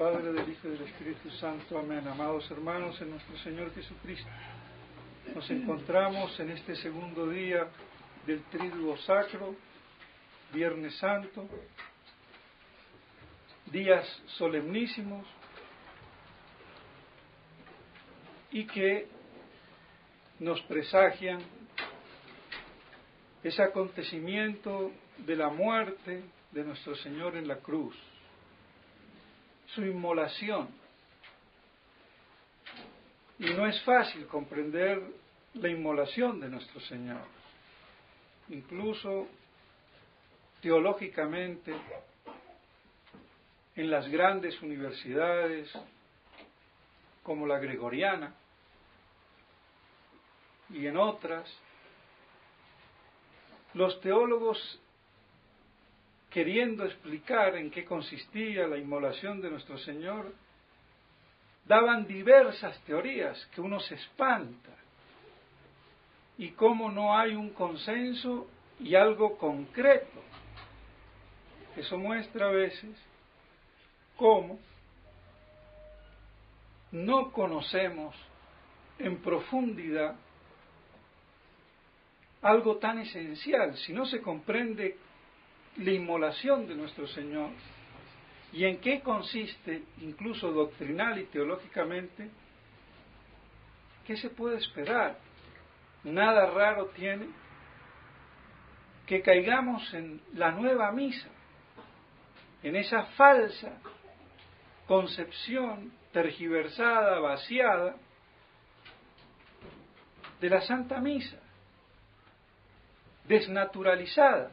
Padre, del Hijo y del Espíritu Santo. Amén. Amados hermanos, en nuestro Señor Jesucristo, nos encontramos en este segundo día del Triduo Sacro, Viernes Santo, días solemnísimos y que nos presagian ese acontecimiento de la muerte de nuestro Señor en la cruz, su inmolación. Y no es fácil comprender la inmolación de nuestro Señor. Incluso teológicamente, en las grandes universidades como la Gregoriana y en otras, los teólogos, queriendo explicar en qué consistía la inmolación de nuestro Señor, daban diversas teorías que uno se espanta, y cómo no hay un consenso y algo concreto. Eso muestra a veces cómo no conocemos en profundidad algo tan esencial. Si no se comprende la inmolación de nuestro Señor y en qué consiste, incluso doctrinal y teológicamente, ¿qué se puede esperar? Nada raro tiene que caigamos en la nueva misa, en esa falsa concepción tergiversada, vaciada de la Santa Misa, desnaturalizada.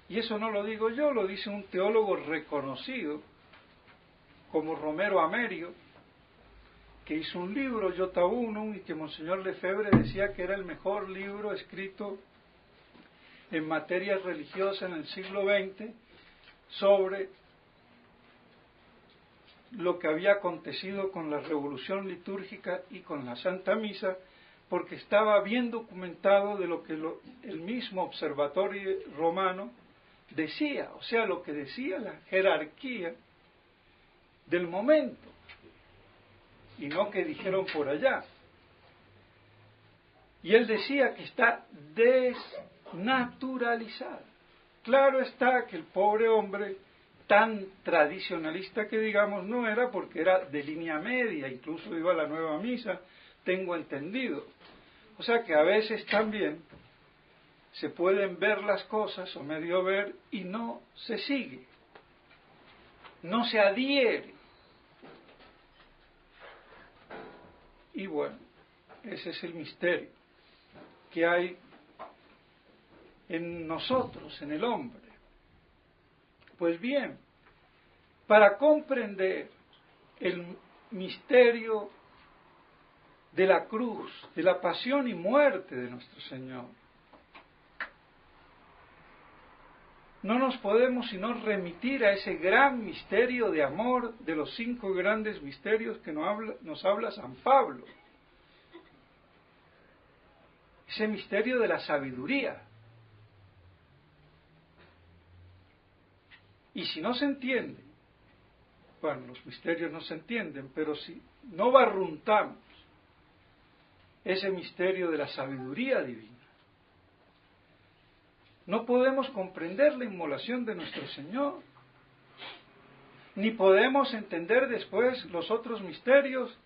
Y eso no lo digo yo, lo dice un teólogo reconocido como Romero Amerio, que hizo un libro, Iota Unum, y que Monseñor Lefebvre decía que era el mejor libro escrito en materia religiosa en el siglo XX sobre lo que había acontecido con la revolución litúrgica y con la Santa Misa, porque estaba bien documentado de lo que el mismo observatorio romano decía, o sea, lo que decía la jerarquía del momento, y no que dijeron por allá. Y él decía que está desnaturalizada. Claro está que el pobre hombre, tan tradicionalista que digamos, no era, porque era de línea media, incluso iba a la nueva misa, tengo entendido. O sea que a veces también se pueden ver las cosas, o medio ver, y no se sigue, no se adhiere. Y bueno, ese es el misterio que hay en nosotros, en el hombre. Pues bien, para comprender el misterio de la cruz, de la pasión y muerte de nuestro Señor, no nos podemos sino remitir a ese gran misterio de amor de los 5 grandes misterios que nos habla San Pablo. Ese misterio de la sabiduría. Y si no se entiende, bueno, los misterios no se entienden, pero si no barruntamos ese misterio de la sabiduría divina, no podemos comprender la inmolación de nuestro Señor, ni podemos entender después los otros misterios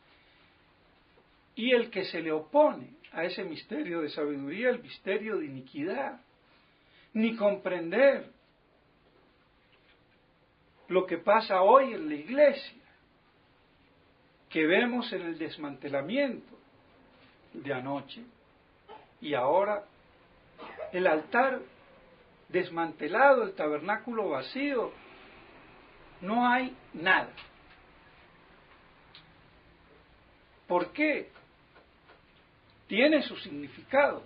y el que se le opone a ese misterio de sabiduría, el misterio de iniquidad, ni comprender lo que pasa hoy en la Iglesia, que vemos en el desmantelamiento de anoche y ahora el altar desmantelado, el tabernáculo vacío, no hay nada. ¿Por qué? Tiene su significado.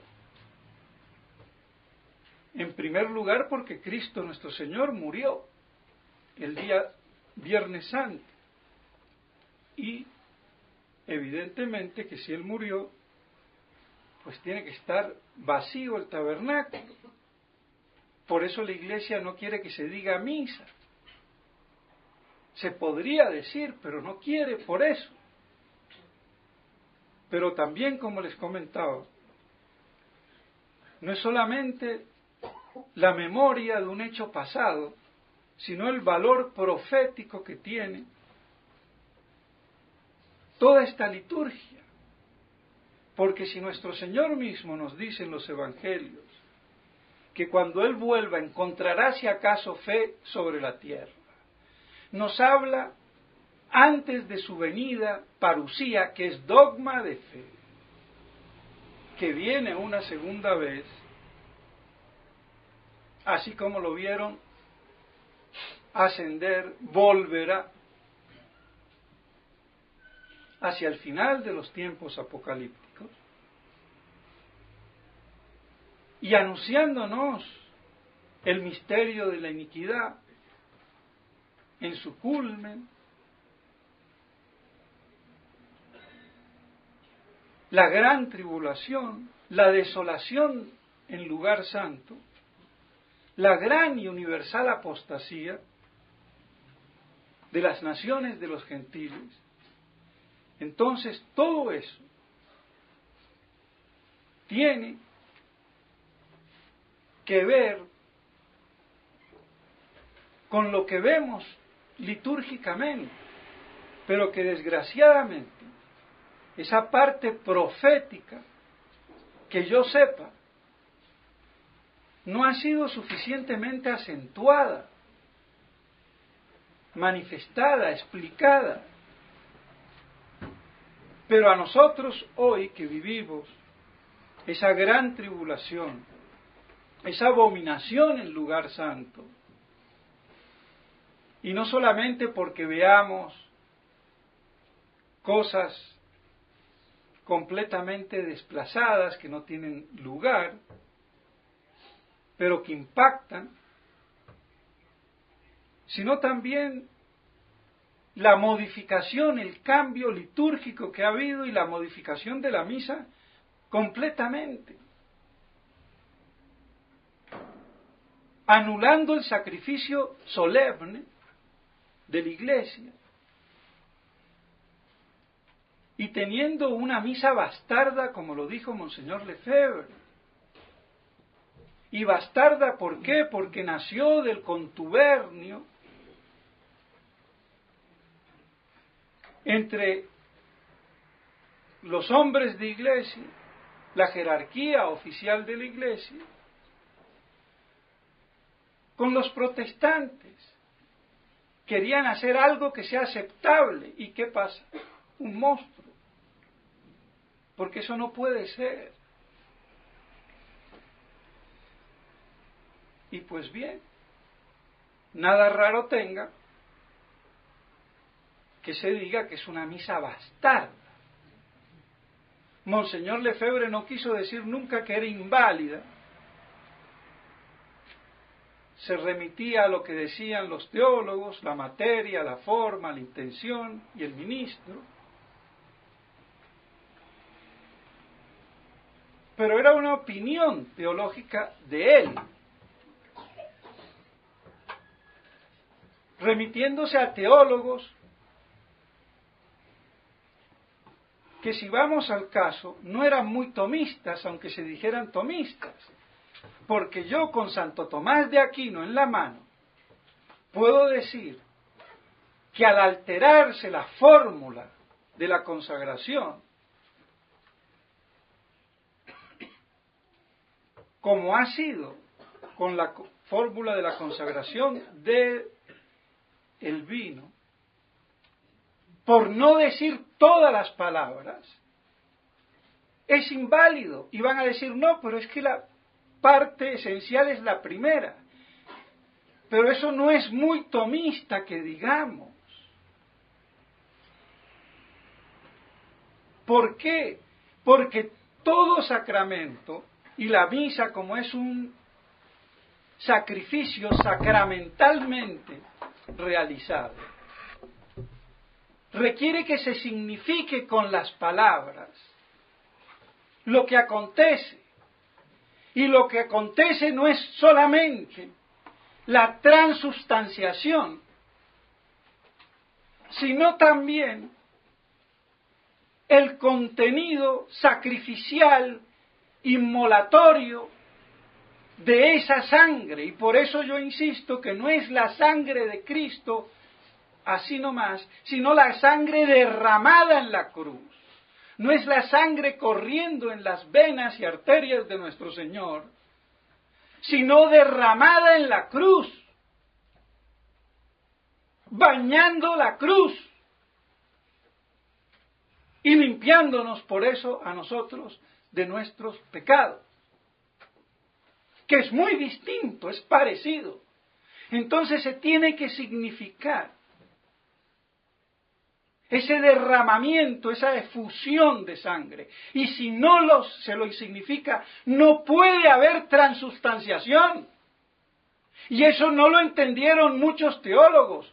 En primer lugar, porque Cristo nuestro Señor murió el día Viernes Santo, y evidentemente que si Él murió, pues tiene que estar vacío el tabernáculo. Por eso la Iglesia no quiere que se diga misa. Se podría decir, pero no quiere por eso. Pero también, como les comentaba, no es solamente la memoria de un hecho pasado, sino el valor profético que tiene toda esta liturgia. Porque si nuestro Señor mismo nos dice en los Evangelios que cuando Él vuelva encontrará si acaso fe sobre la tierra, nos habla antes de su venida parusía, que es dogma de fe, que viene una segunda vez, así como lo vieron ascender, volverá hacia el final de los tiempos apocalípticos y anunciándonos el misterio de la iniquidad en su culmen, la gran tribulación, la desolación en lugar santo, la gran y universal apostasía de las naciones de los gentiles. Entonces todo eso tiene que ver con lo que vemos litúrgicamente, pero que desgraciadamente esa parte profética, que yo sepa, no ha sido suficientemente acentuada, manifestada, explicada. Pero a nosotros hoy que vivimos esa gran tribulación, esa abominación en lugar santo, y no solamente porque veamos cosas completamente desplazadas que no tienen lugar, pero que impactan, sino también la modificación, el cambio litúrgico que ha habido y la modificación de la misa completamente, anulando el sacrificio solemne de la Iglesia y teniendo una misa bastarda, como lo dijo Monseñor Lefebvre. Y bastarda, ¿por qué? Porque nació del contubernio entre los hombres de Iglesia, la jerarquía oficial de la Iglesia, con los protestantes. Querían hacer algo que sea aceptable. ¿Y qué pasa? Un monstruo. Porque eso no puede ser. Y pues bien, nada raro tenga que se diga que es una misa bastarda. Monseñor Lefebvre no quiso decir nunca que era inválida. Se remitía a lo que decían los teólogos, la materia, la forma, la intención y el ministro. Pero era una opinión teológica de él, remitiéndose a teólogos que, si vamos al caso, no eran muy tomistas, aunque se dijeran tomistas. Porque yo, con Santo Tomás de Aquino en la mano, puedo decir que al alterarse la fórmula de la consagración, como ha sido con la fórmula de la consagración del vino, por no decir todas las palabras, es inválido. Y van a decir, no, pero es que la parte esencial es la primera. Pero eso no es muy tomista que digamos. ¿Por qué? Porque todo sacramento, y la misa como es un sacrificio sacramentalmente realizado, requiere que se signifique con las palabras lo que acontece. Y lo que acontece no es solamente la transubstanciación, sino también el contenido sacrificial, inmolatorio de esa sangre. Y por eso yo insisto que no es la sangre de Cristo así nomás, sino la sangre derramada en la cruz. No es la sangre corriendo en las venas y arterias de nuestro Señor, sino derramada en la cruz, bañando la cruz y limpiándonos por eso a nosotros de nuestros pecados, que es muy distinto, es parecido. Entonces se tiene que significar ese derramamiento, esa efusión de sangre. Y si no se lo significa, no puede haber transustanciación. Y eso no lo entendieron muchos teólogos.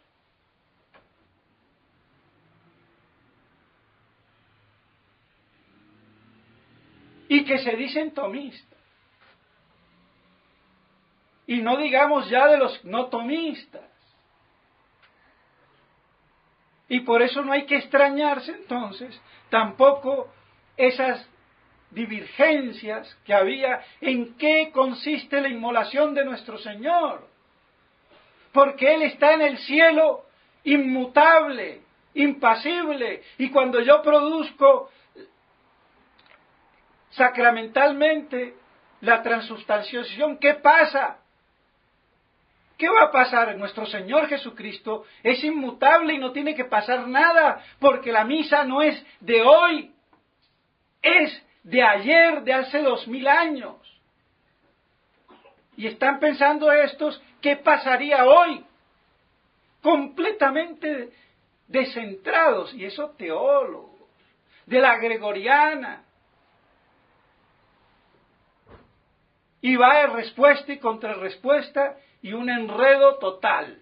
Y que se dicen tomistas. Y no digamos ya de los no tomistas. Y por eso no hay que extrañarse entonces tampoco esas divergencias que había en qué consiste la inmolación de nuestro Señor. Porque Él está en el cielo inmutable, impasible, y cuando yo produzco sacramentalmente la transustanciación, ¿qué pasa? ¿Qué va a pasar? Nuestro Señor Jesucristo es inmutable y no tiene que pasar nada, porque la misa no es de hoy, es de ayer, de hace 2000 años. Y están pensando estos, ¿qué pasaría hoy? Completamente descentrados, y eso teólogos, de la gregoriana. Y va de respuesta y contrarrespuesta, y un enredo total.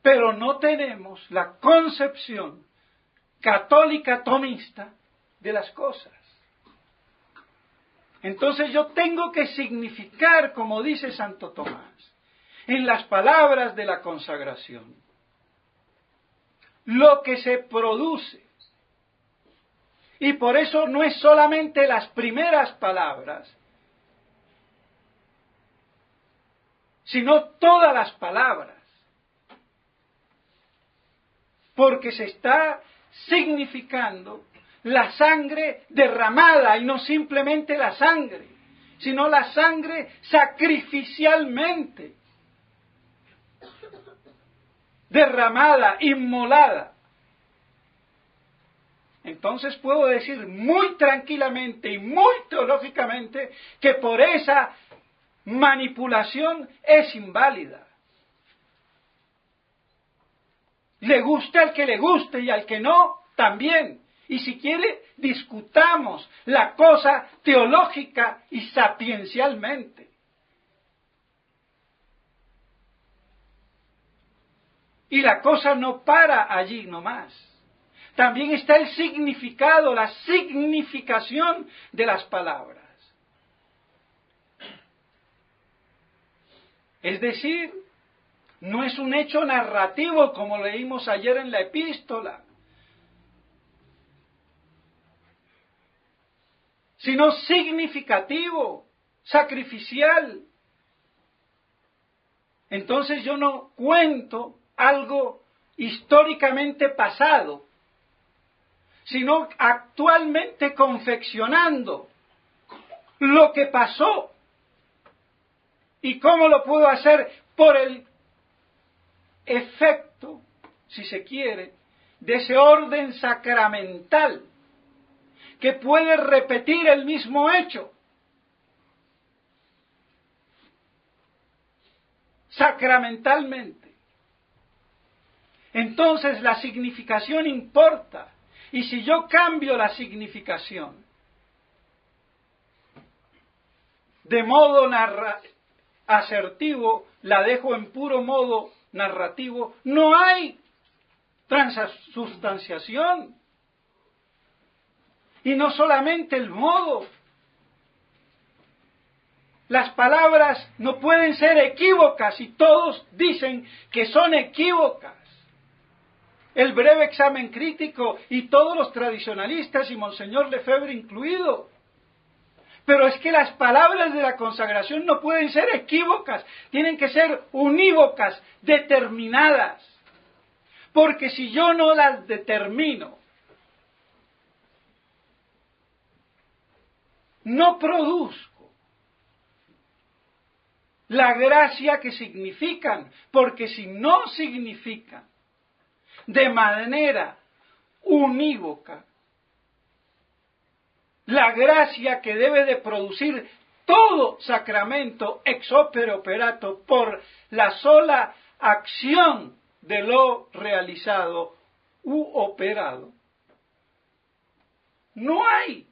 Pero no tenemos la concepción católica tomista de las cosas. Entonces yo tengo que significar, como dice Santo Tomás, en las palabras de la consagración, lo que se produce. Y por eso no es solamente las primeras palabras, sino todas las palabras. Porque se está significando la sangre derramada, y no simplemente la sangre, sino la sangre sacrificialmente derramada, inmolada. Entonces puedo decir muy tranquilamente y muy teológicamente que por esa manipulación es inválida. Le guste al que le guste y al que no, también. Y si quiere, discutamos la cosa teológica y sapiencialmente. Y la cosa no para allí nomás. También está el significado, la significación de las palabras. Es decir, no es un hecho narrativo como leímos ayer en la epístola, sino significativo, sacrificial. Entonces yo no cuento algo históricamente pasado, sino actualmente confeccionando lo que pasó. ¿Y cómo lo puedo hacer? Por el efecto, si se quiere, de ese orden sacramental que puede repetir el mismo hecho. Sacramentalmente. Entonces la significación importa. Y si yo cambio la significación de modo asertivo, la dejo en puro modo narrativo, no hay transustanciación. Y no solamente el modo, Las palabras no pueden ser equívocas y todos dicen que son equívocas. El breve examen crítico y todos los tradicionalistas y Monseñor Lefebvre incluido. Pero es que las palabras de la consagración no pueden ser equívocas, tienen que ser unívocas, determinadas. Porque si yo no las determino, no produzco la gracia que significan, porque si no significan de manera unívoca la gracia que debe de producir todo sacramento ex opere operato por la sola acción de lo realizado u operado, no hay.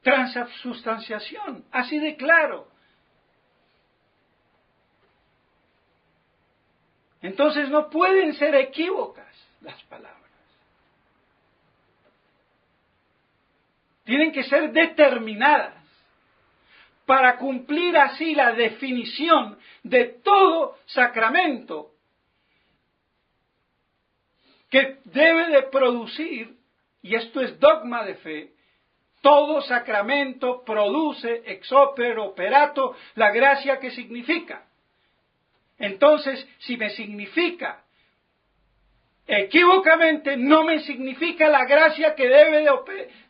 Transubstanciación, así de claro. Entonces no pueden ser equívocas las palabras. Tienen que ser determinadas para cumplir así la definición de todo sacramento que debe de producir, y esto es dogma de fe, todo sacramento produce ex opere operato la gracia que significa. Entonces, si me significa equívocamente, no me significa la gracia que debe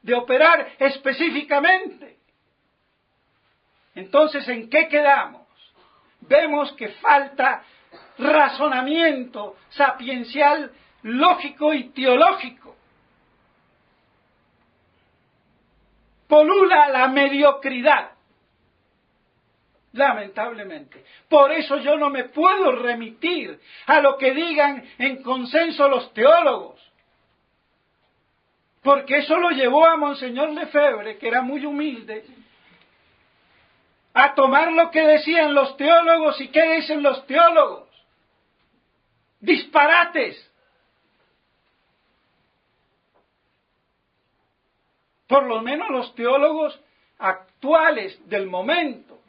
de operar específicamente. Entonces, ¿en qué quedamos? Vemos que falta razonamiento sapiencial, lógico y teológico. Polula la mediocridad, lamentablemente. Por eso yo no me puedo remitir a lo que digan en consenso los teólogos, porque eso lo llevó a Monseñor Lefebvre, que era muy humilde, a tomar lo que decían los teólogos. ¿Y qué dicen los teólogos? Disparates. Por lo menos los teólogos actuales del momento.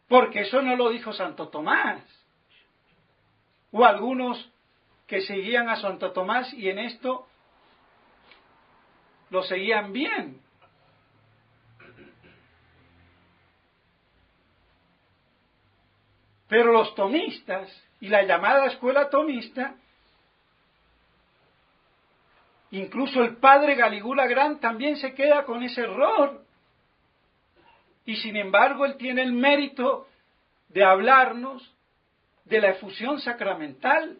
Porque eso no lo dijo Santo Tomás. O algunos que seguían a Santo Tomás y en esto lo seguían bien. Pero los tomistas y la llamada escuela tomista, incluso el padre Galigula Grant también se queda con ese error. Y sin embargo él tiene el mérito de hablarnos de la efusión sacramental.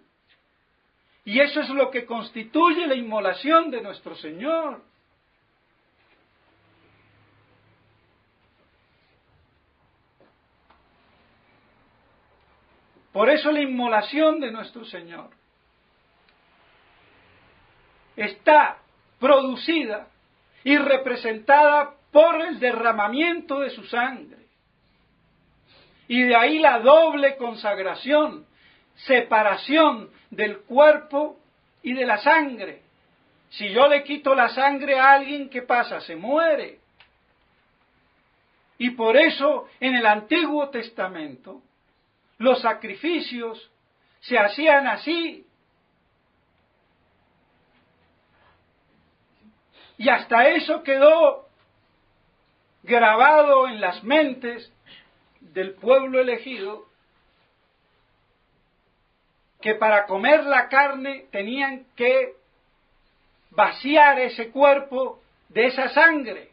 Y eso es lo que constituye la inmolación de nuestro Señor. Por eso la inmolación de nuestro Señor está producida y representada por el derramamiento de su sangre. Y de ahí la doble consagración, separación del cuerpo y de la sangre. Si yo le quito la sangre a alguien, ¿qué pasa? Se muere. Y por eso en el Antiguo Testamento los sacrificios se hacían así. Y hasta eso quedó grabado en las mentes del pueblo elegido, que para comer la carne tenían que vaciar ese cuerpo de esa sangre.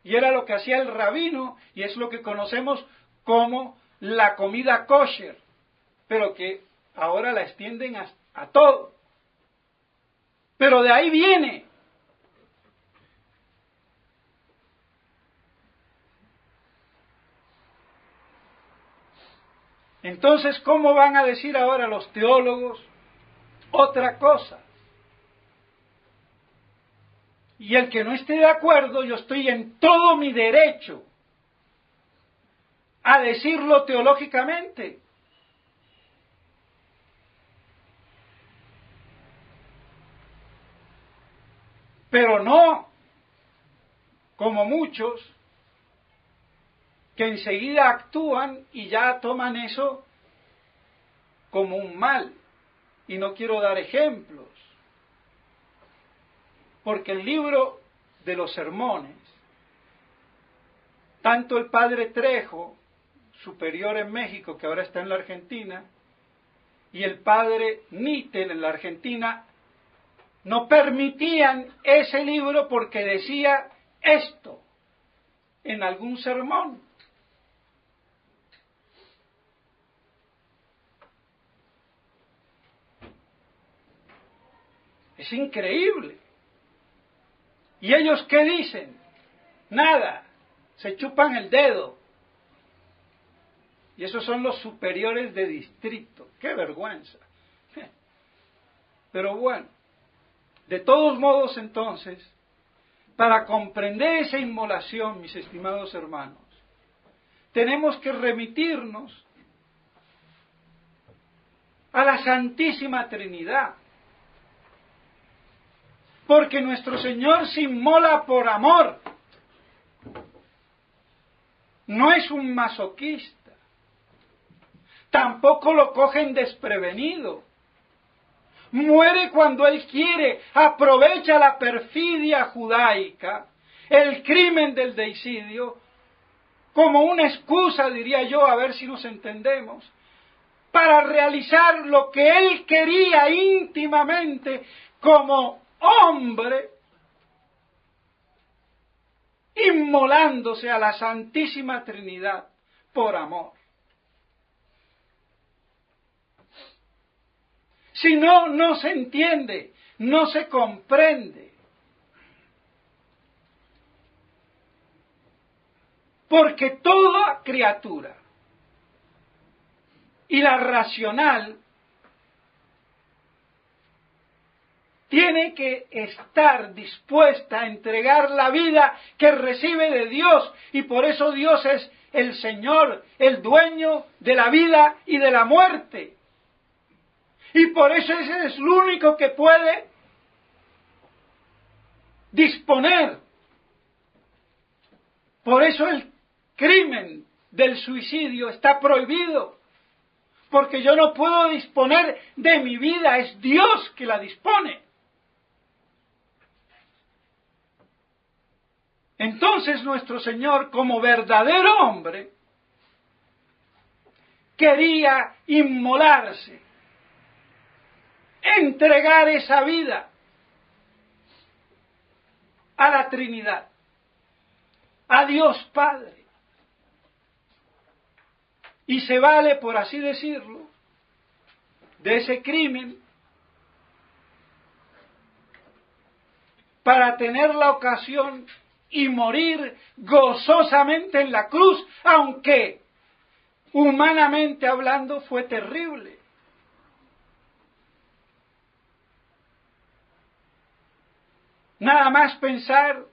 Y era lo que hacía el rabino, y es lo que conocemos como la comida kosher, pero que ahora la extienden a todo. Pero de ahí viene. Entonces, ¿cómo van a decir ahora los teólogos otra cosa? Y el que no esté de acuerdo, yo estoy en todo mi derecho a decirlo teológicamente. pero no como muchos que enseguida actúan y ya toman eso como un mal. Y no quiero dar ejemplos, porque el libro de los sermones, tanto el padre Trejo, superior en México, que ahora está en la Argentina, y el padre Nítel en la Argentina, no permitían ese libro porque decía esto en algún sermón. Es increíble. ¿Y ellos qué dicen? Nada. Se chupan el dedo. Y esos son los superiores de distrito. ¡Qué vergüenza! Pero bueno, de todos modos entonces, para comprender esa inmolación, mis estimados hermanos, tenemos que remitirnos a la Santísima Trinidad. Porque nuestro Señor se inmola por amor. No es un masoquista. Tampoco lo cogen desprevenido. Muere cuando Él quiere. Aprovecha la perfidia judaica, el crimen del deicidio, como una excusa, diría yo, a ver si nos entendemos, para realizar lo que Él quería íntimamente como hombre, inmolándose a la Santísima Trinidad por amor. Si no, no se entiende, no se comprende. Porque toda criatura, y la racional, tiene que estar dispuesta a entregar la vida que recibe de Dios, y por eso Dios es el Señor, el dueño de la vida y de la muerte. Y por eso ese es el único que puede disponer. Por eso el crimen del suicidio está prohibido, porque yo no puedo disponer de mi vida, es Dios que la dispone. Entonces nuestro Señor, como verdadero hombre, quería inmolarse, entregar esa vida a la Trinidad, a Dios Padre. Y se vale, por así decirlo, de ese crimen para tener la ocasión y morir gozosamente en la cruz, aunque humanamente hablando fue terrible. Nada más pensar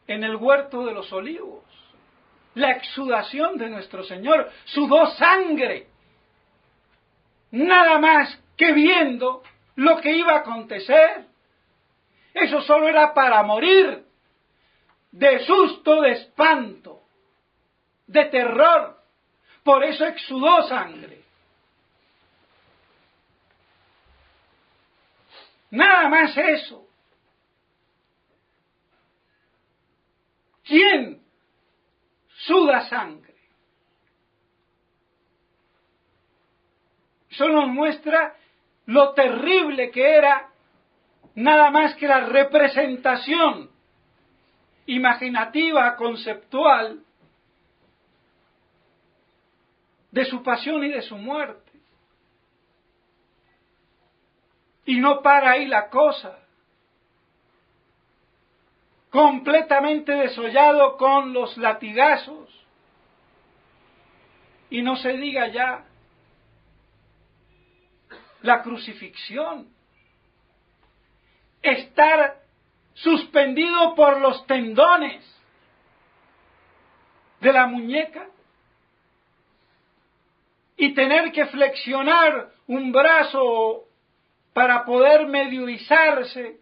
en el huerto de los olivos, la exudación de nuestro Señor, sudó sangre, nada más que viendo lo que iba a acontecer. Eso solo era para morir de susto, de espanto, de terror. Por eso exudó sangre. Nada más eso. ¿Quién suda sangre? Eso nos muestra lo terrible que era nada más que la representación imaginativa, conceptual, de su pasión y de su muerte. Y no para ahí la cosa. Completamente desollado con los latigazos. Y no se diga ya la crucifixión. Estar suspendido por los tendones de la muñeca y tener que flexionar un brazo para poder medio izarse,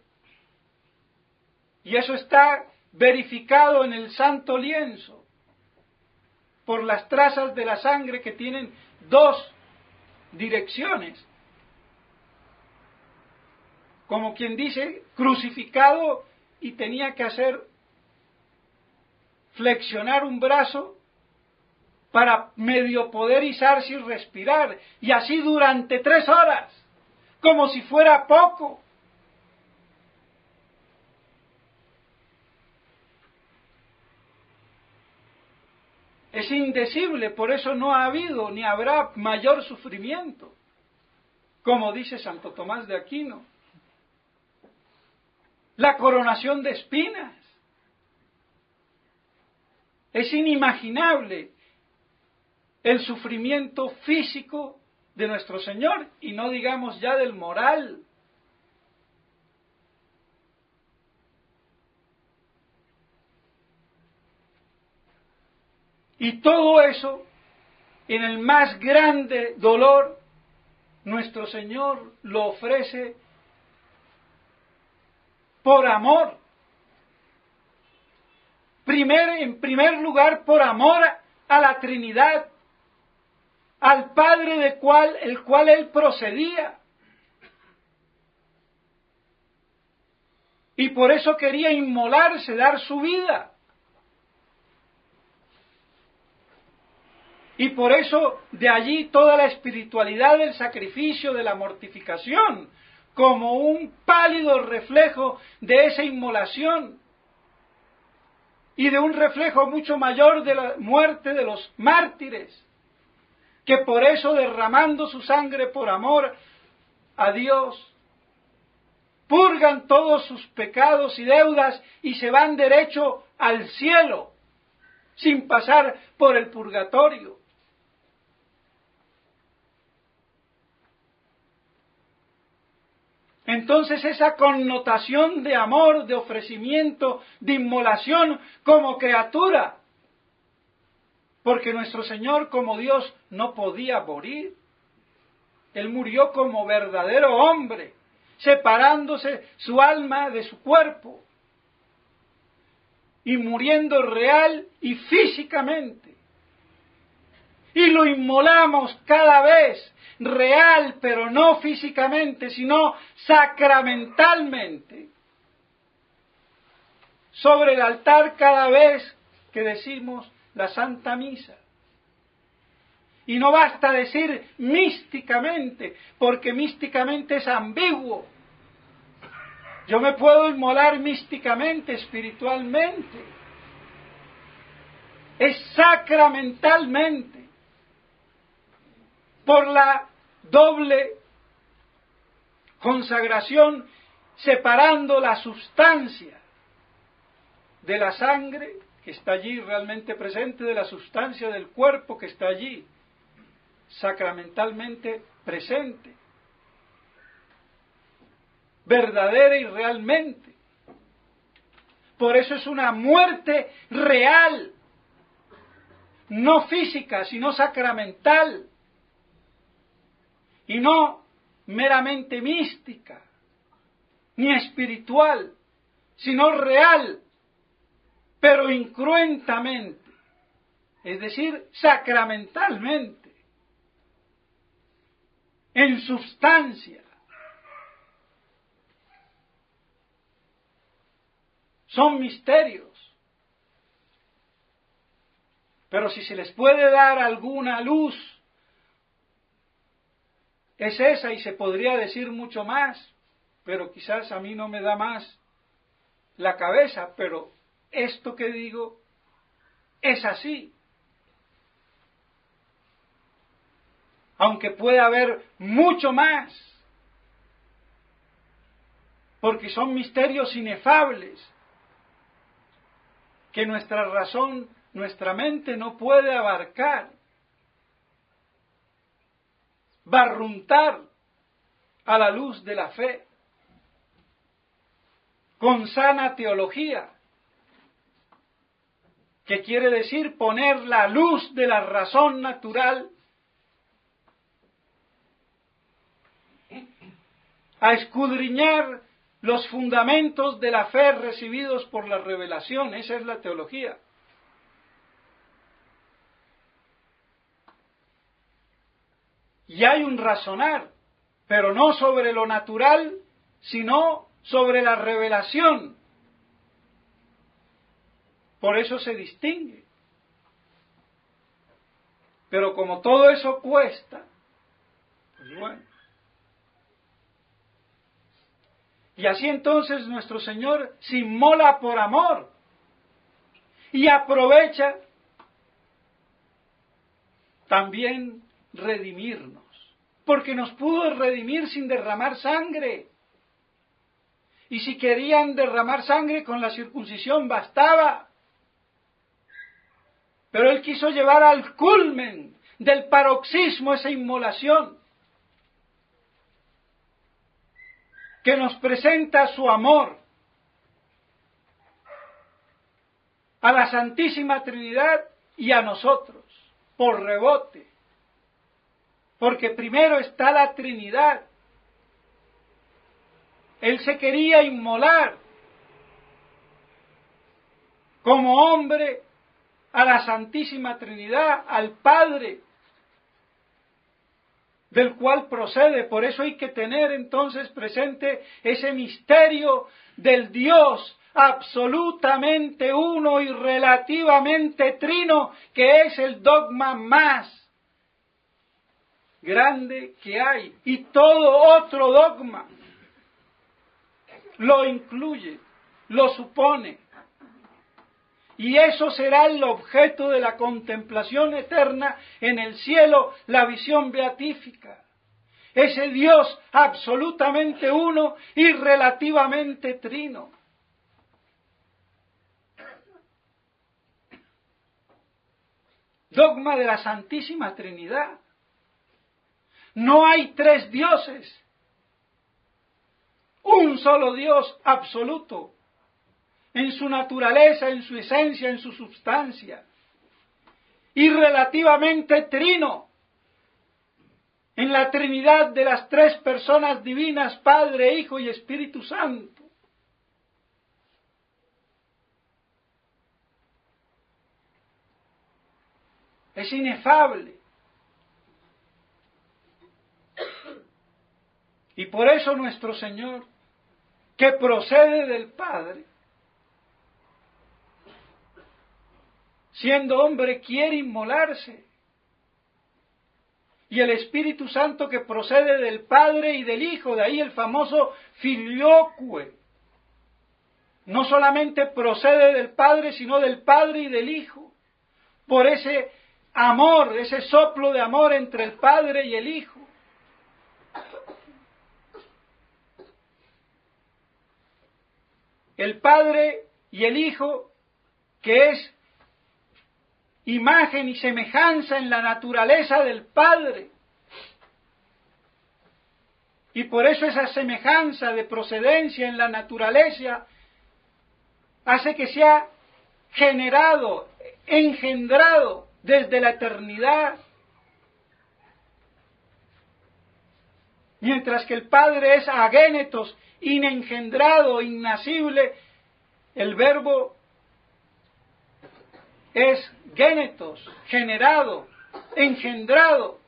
y eso está verificado en el santo lienzo por las trazas de la sangre que tienen dos direcciones, como quien dice, crucificado, y tenía que hacer flexionar un brazo para medio poder izarse y respirar, y así durante 3 horas, como si fuera poco. Es indecible, por eso no ha habido ni habrá mayor sufrimiento, como dice Santo Tomás de Aquino. La coronación de espinas. Es inimaginable el sufrimiento físico de nuestro Señor, y no digamos ya del moral. Y todo eso, en el más grande dolor, nuestro Señor lo ofrece por amor. En primer lugar, por amor a la Trinidad, al Padre el cual Él procedía. Y por eso quería inmolarse, dar su vida. Y por eso de allí toda la espiritualidad del sacrificio, de la mortificación, como un pálido reflejo de esa inmolación y de un reflejo mucho mayor de la muerte de los mártires, que por eso, derramando su sangre por amor a Dios, purgan todos sus pecados y deudas y se van derecho al cielo, sin pasar por el purgatorio. Entonces esa connotación de amor, de ofrecimiento, de inmolación como criatura, porque nuestro Señor como Dios no podía morir. Él murió como verdadero hombre, separándose su alma de su cuerpo y muriendo real y físicamente. Y lo inmolamos cada vez, real, pero no físicamente, sino sacramentalmente, sobre el altar cada vez que decimos la Santa Misa. Y no basta decir místicamente, porque místicamente es ambiguo. Yo me puedo inmolar místicamente, espiritualmente. Es sacramentalmente, por la doble consagración, separando la sustancia de la sangre que está allí realmente presente, de la sustancia del cuerpo que está allí sacramentalmente presente, verdadera y realmente. Por eso es una muerte real, no física, sino sacramental, y no meramente mística, ni espiritual, sino real, pero incruentamente, es decir, sacramentalmente, en substancia. Son misterios, pero si se les puede dar alguna luz, es esa, y se podría decir mucho más, pero quizás a mí no me da más la cabeza, pero esto que digo es así. Aunque puede haber mucho más, porque son misterios inefables que nuestra razón, nuestra mente no puede abarcar, barruntar a la luz de la fe, con sana teología, que quiere decir poner la luz de la razón natural a escudriñar los fundamentos de la fe recibidos por la revelación. Esa es la teología. Y hay un razonar, pero no sobre lo natural, sino sobre la revelación. Por eso se distingue. Pero como todo eso cuesta, pues bueno. Y así entonces nuestro Señor se inmola por amor y aprovecha también redimirnos, porque nos pudo redimir sin derramar sangre. Y si querían derramar sangre con la circuncisión bastaba. Pero Él quiso llevar al culmen del paroxismo esa inmolación, que nos presenta su amor a la Santísima Trinidad y a nosotros, por rebote. Porque primero está la Trinidad. Él se quería inmolar como hombre a la Santísima Trinidad, al Padre, del cual procede. Por eso hay que tener entonces presente ese misterio del Dios absolutamente uno y relativamente trino, que es el dogma más grande que hay. Y todo otro dogma lo incluye, lo supone. Y eso será el objeto de la contemplación eterna en el cielo, la visión beatífica. Ese Dios absolutamente uno y relativamente trino. Dogma de la Santísima Trinidad. No hay tres dioses. Un solo Dios absoluto. En su naturaleza, en su esencia, en su substancia, y relativamente trino, en la Trinidad de las tres personas divinas, Padre, Hijo y Espíritu Santo. Es inefable. Y por eso nuestro Señor, que procede del Padre, siendo hombre, quiere inmolarse. Y el Espíritu Santo, que procede del Padre y del Hijo, de ahí el famoso filioque. No solamente procede del Padre, sino del Padre y del Hijo. Por ese amor, ese soplo de amor entre el Padre y el Hijo. El Padre y el Hijo, que es imagen y semejanza en la naturaleza del Padre. Y por eso esa semejanza de procedencia en la naturaleza hace que sea generado, engendrado desde la eternidad. Mientras que el Padre es agénetos, inengendrado, innacible, el Verbo es génetos, generado, engendrado,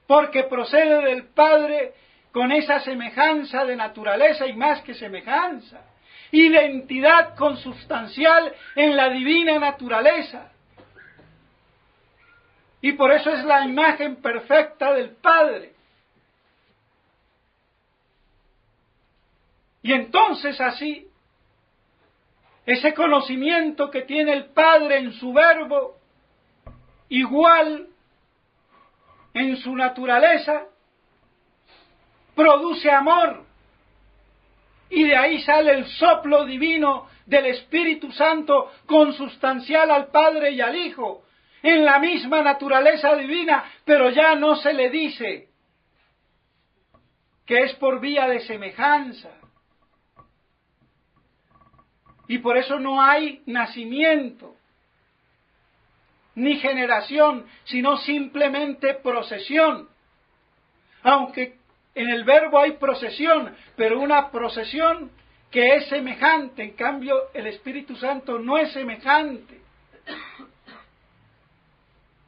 porque procede del Padre con esa semejanza de naturaleza y más que semejanza, identidad consubstancial en la divina naturaleza. Y por eso es la imagen perfecta del Padre. Y entonces así, ese conocimiento que tiene el Padre en su Verbo, igual en su naturaleza, produce amor. Y de ahí sale el soplo divino del Espíritu Santo, consubstancial al Padre y al Hijo, en la misma naturaleza divina, pero ya no se le dice que es por vía de semejanza. Y por eso no hay nacimiento, ni generación, sino simplemente procesión. Aunque En el Verbo hay procesión, pero una procesión que es semejante. En cambio, el Espíritu Santo no es semejante.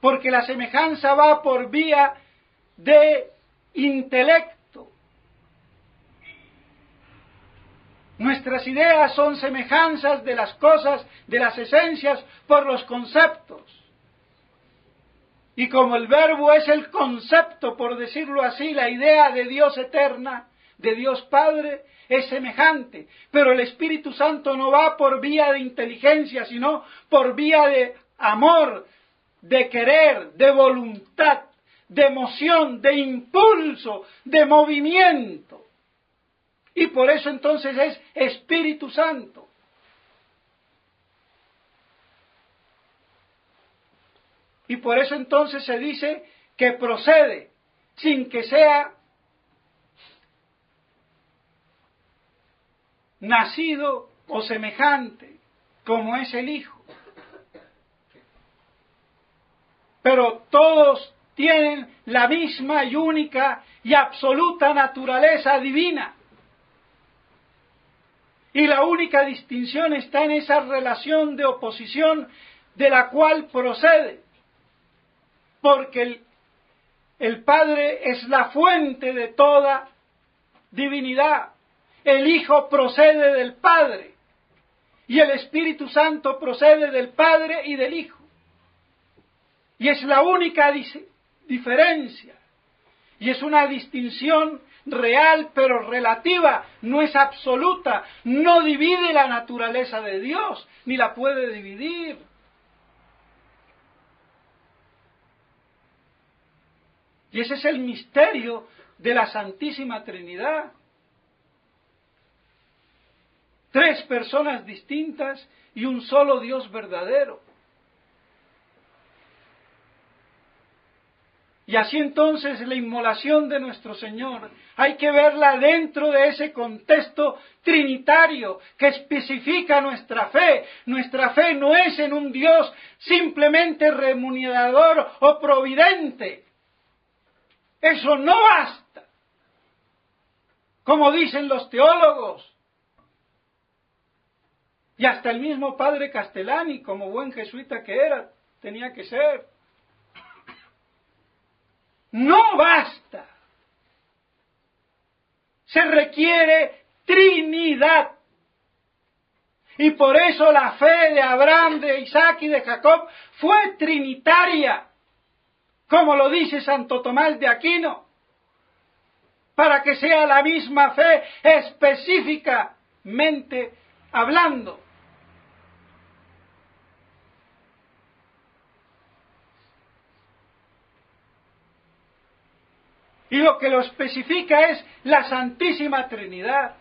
Porque la semejanza va por vía de intelecto. Nuestras ideas son semejanzas de las cosas, de las esencias, por los conceptos. Y como el Verbo es el concepto, por decirlo así, la idea de Dios eterna, de Dios Padre, es semejante. Pero el Espíritu Santo no va por vía de inteligencia, sino por vía de amor, de querer, de voluntad, de emoción, de impulso, de movimiento. Y por eso entonces es Espíritu Santo. Y por eso entonces se dice que procede, sin que sea nacido o semejante, como es el Hijo. Pero todos tienen la misma y única y absoluta naturaleza divina. Y la única distinción está en esa relación de oposición de la cual procede. Porque el Padre es la fuente de toda divinidad. El Hijo procede del Padre. Y el Espíritu Santo procede del Padre y del Hijo. Y es la única diferencia. Y es una distinción real pero relativa, no es absoluta. No divide la naturaleza de Dios, ni la puede dividir. Y ese es el misterio de la Santísima Trinidad. Tres personas distintas y un solo Dios verdadero. Y así entonces la inmolación de nuestro Señor hay que verla dentro de ese contexto trinitario que especifica nuestra fe. Nuestra fe no es en un Dios simplemente remunerador o providente. Eso no basta. Como dicen los teólogos. Y hasta el mismo padre Castellani, como buen jesuita que era, tenía que ser. No basta. Se requiere Trinidad. Y por eso la fe de Abraham, de Isaac y de Jacob fue trinitaria, como lo dice Santo Tomás de Aquino, para que sea la misma fe específicamente hablando. Y lo que lo especifica es la Santísima Trinidad.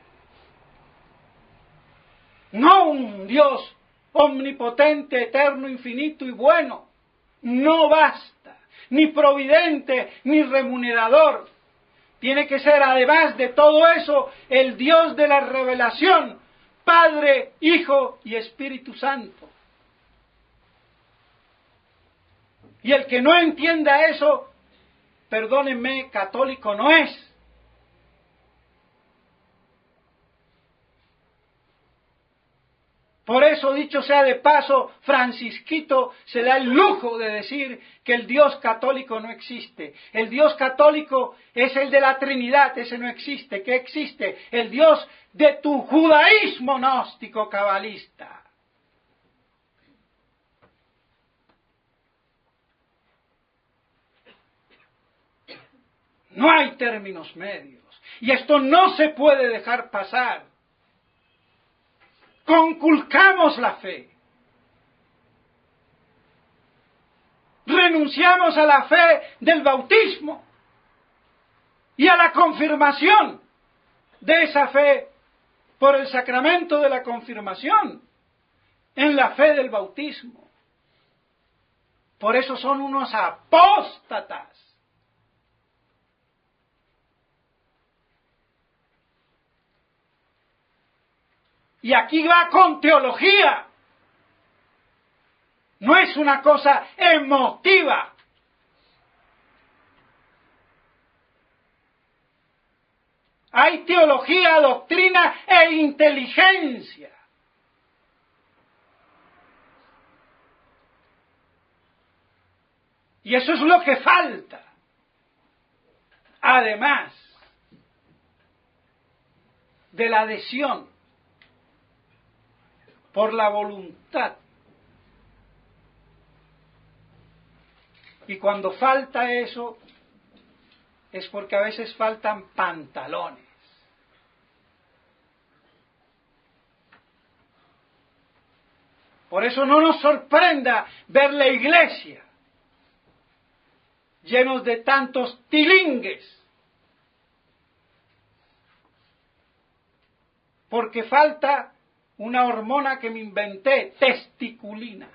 No un Dios omnipotente, eterno, infinito y bueno. No basta. Ni providente, ni remunerador. Tiene que ser, además de todo eso, el Dios de la revelación. Padre, Hijo y Espíritu Santo. Y el que no entienda eso, perdónenme, católico no es. Por eso, dicho sea de paso, Francisquito se da el lujo de decir que el Dios católico no existe. El Dios católico es el de la Trinidad, ese no existe. ¿Qué existe? El Dios de tu judaísmo gnóstico cabalista. No hay términos medios. Y esto no se puede dejar pasar. Conculcamos la fe. Renunciamos a la fe del bautismo y a la confirmación de esa fe por el sacramento de la confirmación en la fe del bautismo. Por eso son unos apóstatas. Y aquí va con teología. No es una cosa emotiva. Hay teología, doctrina e inteligencia. Y eso es lo que falta. Además de la adhesión por la voluntad. Y cuando falta eso, es porque a veces faltan pantalones. Por eso no nos sorprenda ver la iglesia llenos de tantos tilingues, porque falta una hormona que me inventé, testiculina.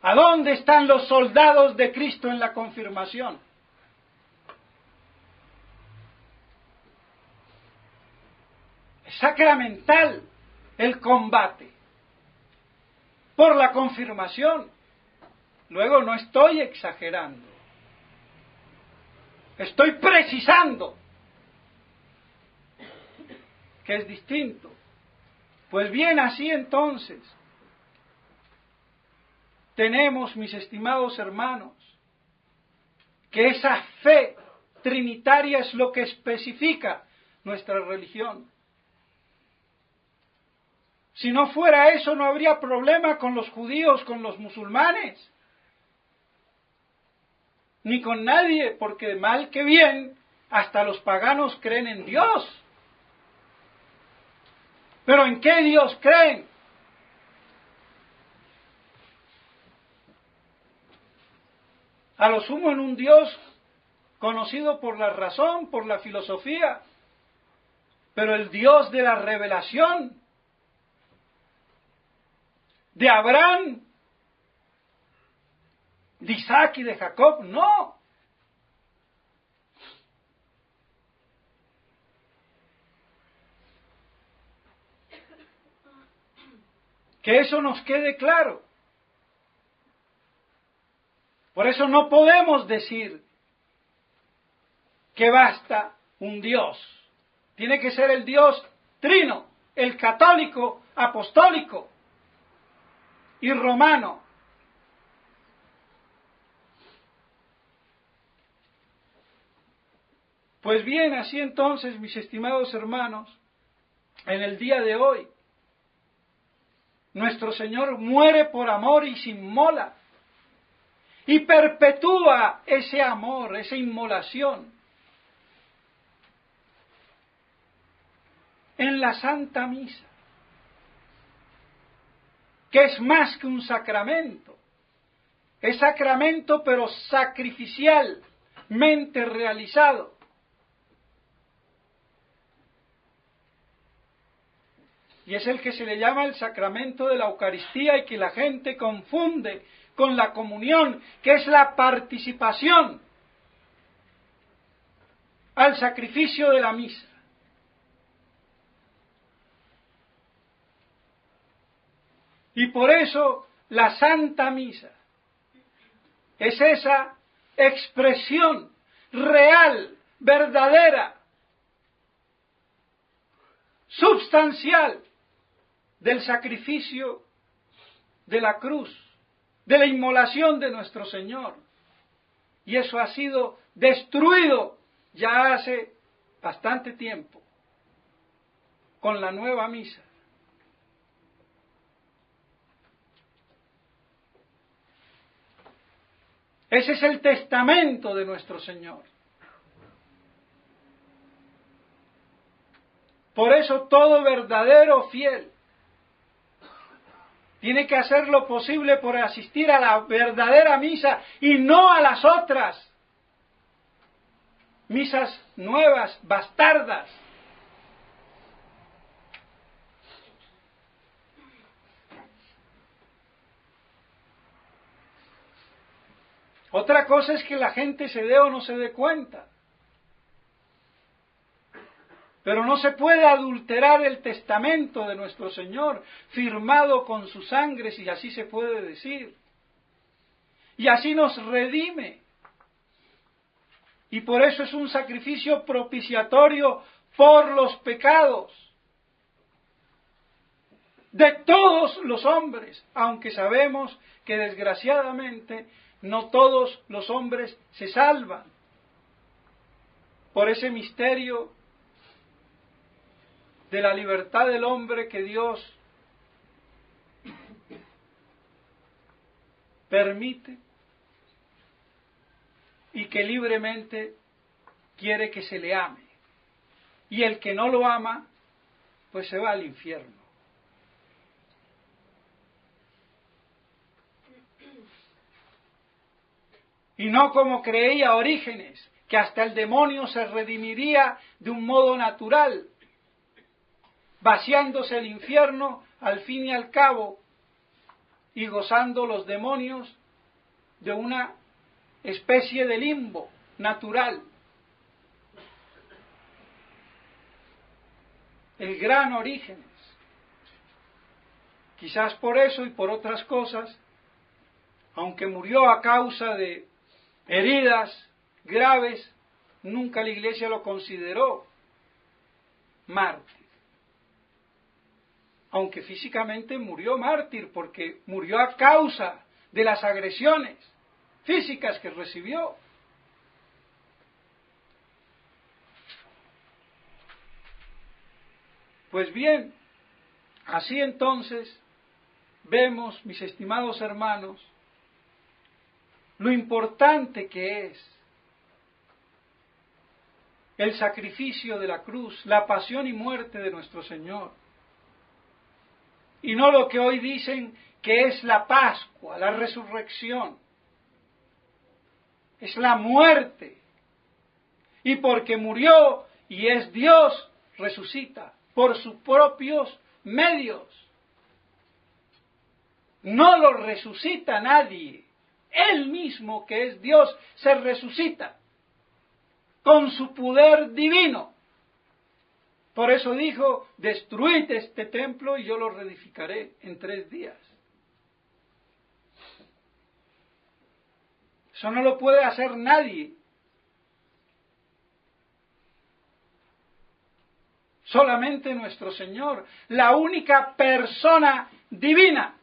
¿A dónde están los soldados de Cristo en la confirmación? Es sacramental el combate por la confirmación. Luego no estoy exagerando, estoy precisando que es distinto. Pues bien, así entonces tenemos, mis estimados hermanos, que esa fe trinitaria es lo que especifica nuestra religión. Si no fuera eso, no habría problema con los judíos, con los musulmanes, ni con nadie, porque mal que bien, hasta los paganos creen en Dios. ¿Pero en qué Dios creen? A lo sumo en un Dios conocido por la razón, por la filosofía, pero el Dios de la revelación, de Abraham, de Isaac y de Jacob, no. Que eso nos quede claro. Por eso no podemos decir que basta un Dios. Tiene que ser el Dios trino, el católico, apostólico y romano. Pues bien, así entonces, mis estimados hermanos, en el día de hoy, nuestro Señor muere por amor y se inmola, y perpetúa ese amor, esa inmolación, en la Santa Misa, que es más que un sacramento. Es sacramento, pero sacrificialmente realizado. Y es el que se le llama el sacramento de la Eucaristía y que la gente confunde con la comunión, que es la participación al sacrificio de la misa. Y por eso la Santa Misa es esa expresión real, verdadera, substancial del sacrificio de la cruz, de la inmolación de nuestro Señor. Y eso ha sido destruido ya hace bastante tiempo con la nueva misa. Ese es el testamento de nuestro Señor. Por eso todo verdadero fiel tiene que hacer lo posible por asistir a la verdadera misa y no a las otras misas nuevas, bastardas. Otra cosa es que la gente se dé o no se dé cuenta. Pero no se puede adulterar el testamento de nuestro Señor, firmado con su sangre, si así se puede decir. Y así nos redime. Y por eso es un sacrificio propiciatorio por los pecados de todos los hombres, aunque sabemos que desgraciadamente no todos los hombres se salvan por ese misterio de la libertad del hombre que Dios permite y que libremente quiere que se le ame. Y el que no lo ama, pues se va al infierno. Y no como creía Orígenes, que hasta el demonio se redimiría de un modo natural, vaciándose el infierno al fin y al cabo y gozando los demonios de una especie de limbo natural. El gran Orígenes. Quizás por eso y por otras cosas, aunque murió a causa de heridas graves, nunca la Iglesia lo consideró mártir. Aunque físicamente murió mártir, porque murió a causa de las agresiones físicas que recibió. Pues bien, así entonces vemos, mis estimados hermanos, lo importante que es el sacrificio de la cruz, la pasión y muerte de nuestro Señor. Y no lo que hoy dicen que es la Pascua, la resurrección. Es la muerte. Y porque murió y es Dios, resucita por sus propios medios. No lo resucita nadie. Él mismo, que es Dios, se resucita con su poder divino. Por eso dijo, destruid este templo y yo lo reedificaré en 3 días. Eso no lo puede hacer nadie. Solamente nuestro Señor, la única persona divina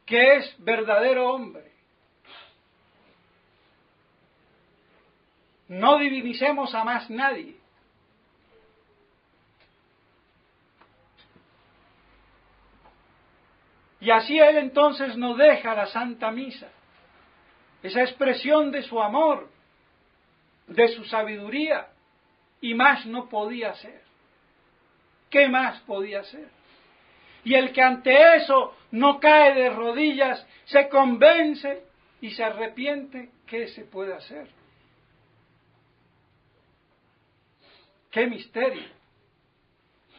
que es verdadero hombre. No divinicemos a más nadie. Y así Él entonces nos deja la Santa Misa, esa expresión de su amor, de su sabiduría, y más no podía ser. ¿Qué más podía ser? Y el que ante eso no cae de rodillas, se convence y se arrepiente, ¿qué se puede hacer? ¡Qué misterio!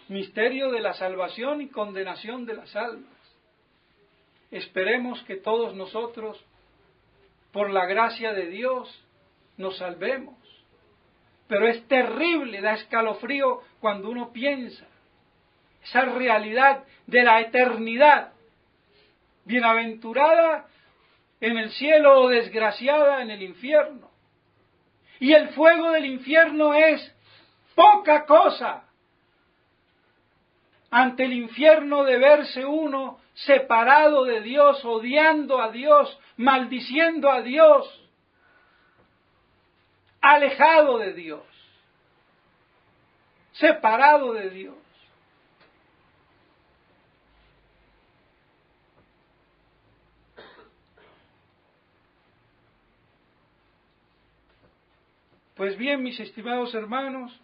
Misterio de la salvación y condenación de las almas. Esperemos que todos nosotros, por la gracia de Dios, nos salvemos. Pero es terrible, da escalofrío cuando uno piensa esa realidad de la eternidad, bienaventurada en el cielo o desgraciada en el infierno. Y el fuego del infierno es poca cosa ante el infierno de verse uno separado de Dios, odiando a Dios, maldiciendo a Dios, alejado de Dios, separado de Dios. Pues bien, mis estimados hermanos,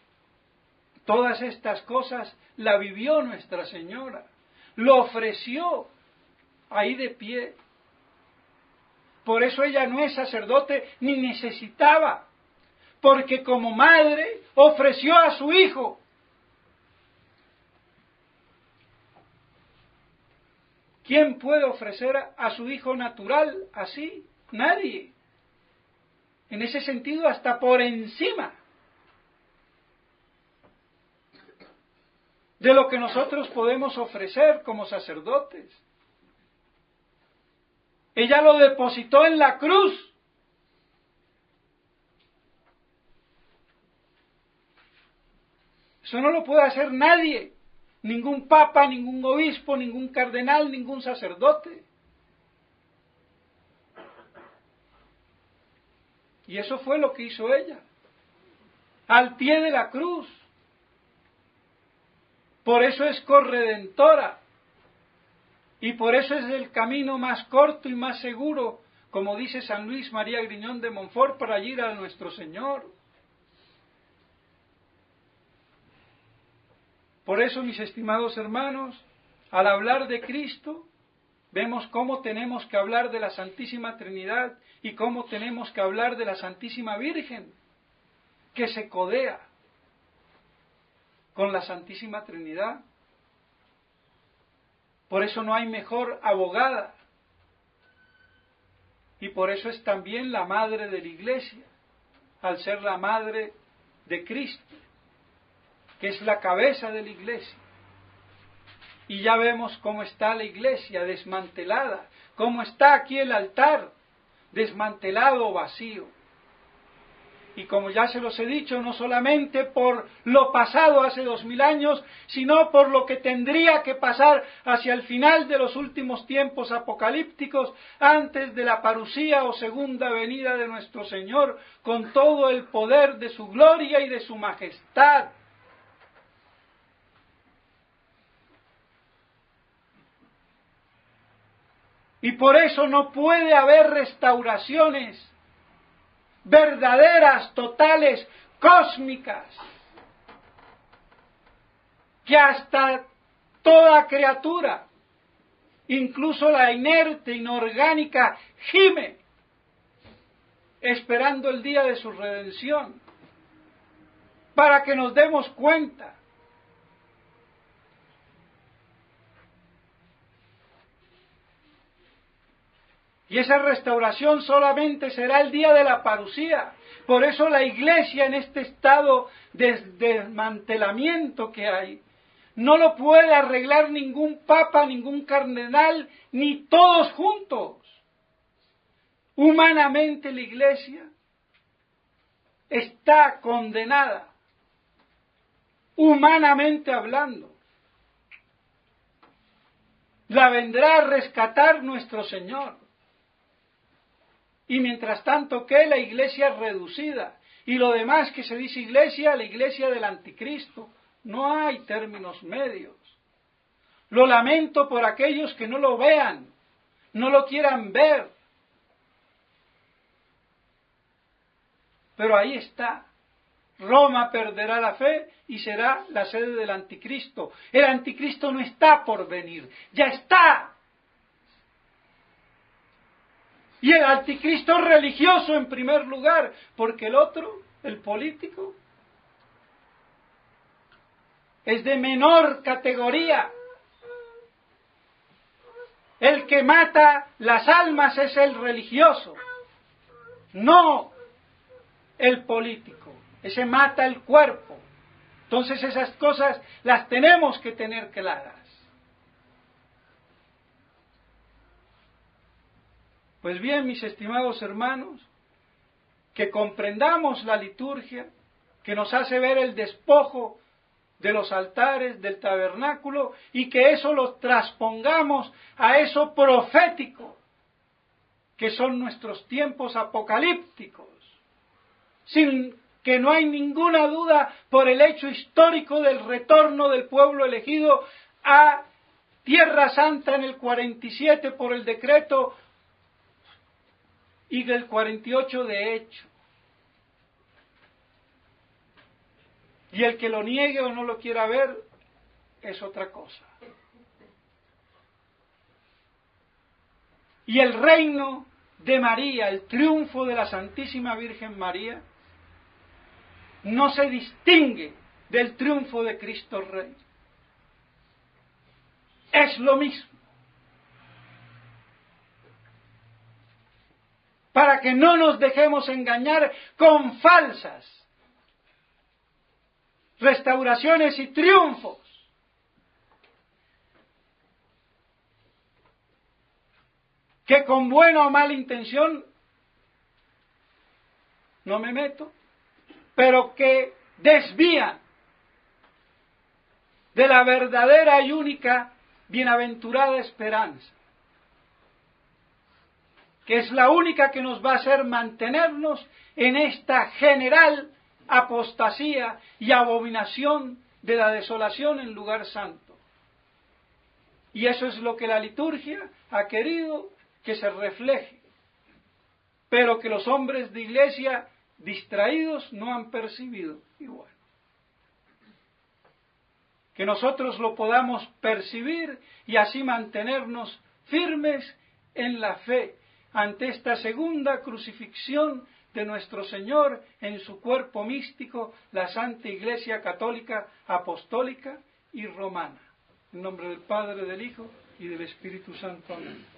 todas estas cosas la vivió Nuestra Señora, lo ofreció ahí de pie. Por eso ella no es sacerdote ni necesitaba, porque como madre ofreció a su hijo. ¿Quién puede ofrecer a su hijo natural así? Nadie. En ese sentido, hasta por encima de lo que nosotros podemos ofrecer como sacerdotes. Ella lo depositó en la cruz. Eso no lo puede hacer nadie, ningún papa, ningún obispo, ningún cardenal, ningún sacerdote. Y eso fue lo que hizo ella, al pie de la cruz. Por eso es corredentora, y por eso es el camino más corto y más seguro, como dice San Luis María Griñón de Montfort, para ir a nuestro Señor. Por eso, mis estimados hermanos, al hablar de Cristo, vemos cómo tenemos que hablar de la Santísima Trinidad y cómo tenemos que hablar de la Santísima Virgen, que se codea con la Santísima Trinidad. Por eso no hay mejor abogada. Y por eso es también la madre de la Iglesia, al ser la madre de Cristo, que es la cabeza de la Iglesia. Y ya vemos cómo está la Iglesia desmantelada, cómo está aquí el altar, desmantelado, vacío. Y como ya se los he dicho, no solamente por lo pasado hace 2000 años, sino por lo que tendría que pasar hacia el final de los últimos tiempos apocalípticos, antes de la parusía o segunda venida de nuestro Señor, con todo el poder de su gloria y de su majestad. Y por eso no puede haber restauraciones verdaderas, totales, cósmicas, que hasta toda criatura, incluso la inerte, inorgánica, gime, esperando el día de su redención, para que nos demos cuenta. Y esa restauración solamente será el día de la parusía. Por eso la Iglesia, en este estado de desmantelamiento que hay, no lo puede arreglar ningún papa, ningún cardenal, ni todos juntos. Humanamente la Iglesia está condenada, humanamente hablando. La vendrá a rescatar nuestro Señor. Y mientras tanto, ¿qué? La Iglesia reducida. Y lo demás que se dice Iglesia, la Iglesia del Anticristo. No hay términos medios. Lo lamento por aquellos que no lo vean, no lo quieran ver. Pero ahí está. Roma perderá la fe y será la sede del Anticristo. El Anticristo no está por venir, ya está. Y el anticristo religioso en primer lugar, porque el otro, el político, es de menor categoría. El que mata las almas es el religioso, no el político. Ese mata el cuerpo. Entonces esas cosas las tenemos que tener claras. Pues bien, mis estimados hermanos, que comprendamos la liturgia, que nos hace ver el despojo de los altares, del tabernáculo, y que eso lo traspongamos a eso profético, que son nuestros tiempos apocalípticos, sin que no hay ninguna duda por el hecho histórico del retorno del pueblo elegido a Tierra Santa en el 47 por el decreto y del 48 de hecho. Y el que lo niegue o no lo quiera ver es otra cosa. Y el reino de María, el triunfo de la Santísima Virgen María, no se distingue del triunfo de Cristo Rey. Es lo mismo. Para que no nos dejemos engañar con falsas restauraciones y triunfos que con buena o mala intención no me meto, pero que desvían de la verdadera y única bienaventurada esperanza, que es la única que nos va a hacer mantenernos en esta general apostasía y abominación de la desolación en lugar santo. Y eso es lo que la liturgia ha querido que se refleje, pero que los hombres de iglesia distraídos no han percibido igual. Que nosotros lo podamos percibir y así mantenernos firmes en la fe ante esta segunda crucifixión de nuestro Señor en su cuerpo místico, la Santa Iglesia Católica, Apostólica y Romana. En nombre del Padre, del Hijo y del Espíritu Santo. Amén.